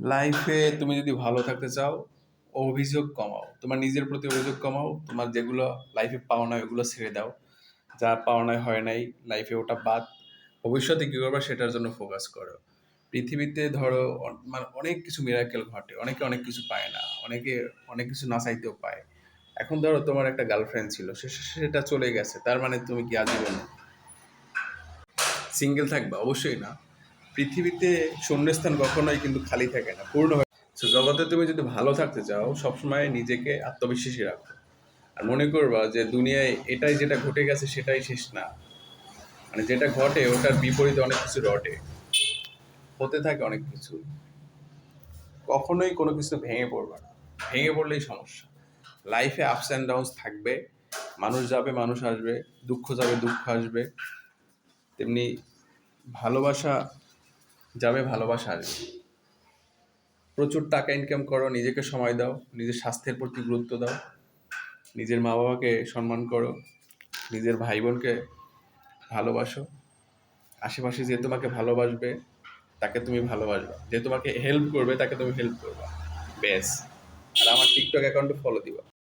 লাইফে তুমি যদি ভালো থাকতে চাও, অভিযোগ কমাও, তোমার নিজের প্রতি অভিযোগ কমাও, তোমার যেগুলো লাইফে পাও না ওগুলো ছেড়ে দাও, যা পাওনায় হয় নাই লাইফে ওটা বাদ। ভবিষ্যতে কি করবা সেটার জন্য ফোকাস করো। পৃথিবীতে ধরো মানে অনেক কিছু মিরাকেল ঘটে, অনেকে অনেক কিছু পায় না, অনেকে অনেক কিছু না চাইতেও পায়। এখন ধরো তোমার একটা গার্লফ্রেন্ড ছিল, সেটা চলে গেছে, তার মানে তুমি কি আজীবন সিঙ্গেল থাকবে? অবশ্যই না। পৃথিবীতে শূন্যস্থান কখনোই কিন্তু খালি থাকে না, পূর্ণ হয়। So, জগতে তুমি যদি ভালো থাকতে চাও, সবসময় নিজেকে আত্মবিশ্বাসী রাখো। আর মনে করবা যে দুনিয়ায় এটাই যেটা ঘটে গেছে সেটাই শেষ না। মানে যেটা ঘটে ওটার বিপরীতে অনেক কিছু ঘটে, হতে থাকে অনেক কিছু। কখনোই কোনো কিছু ভেঙে পড়বে না, ভেঙে পড়লেই সমস্যা। লাইফে আপস অ্যান্ড ডাউনস থাকবে, মানুষ যাবে মানুষ আসবে, দুঃখ যাবে দুঃখ আসবে, তেমনি ভালোবাসা যাবে ভালোবাসা আসবে। প্রচুর টাকা ইনকাম করো, নিজেকে সময় দাও, নিজের স্বাস্থ্যের প্রতি গুরুত্ব দাও, নিজের মা বাবাকে সম্মান করো, নিজের ভাই বোনকে ভালোবাসো। আশেপাশে যে তোমাকে ভালোবাসবে তাকে তুমি ভালোবাসবা, যে তোমাকে হেল্প করবে তাকে তুমি হেল্প করবা। ব্যাস। আর আমার টিকটক অ্যাকাউন্টে ফলো দিবা।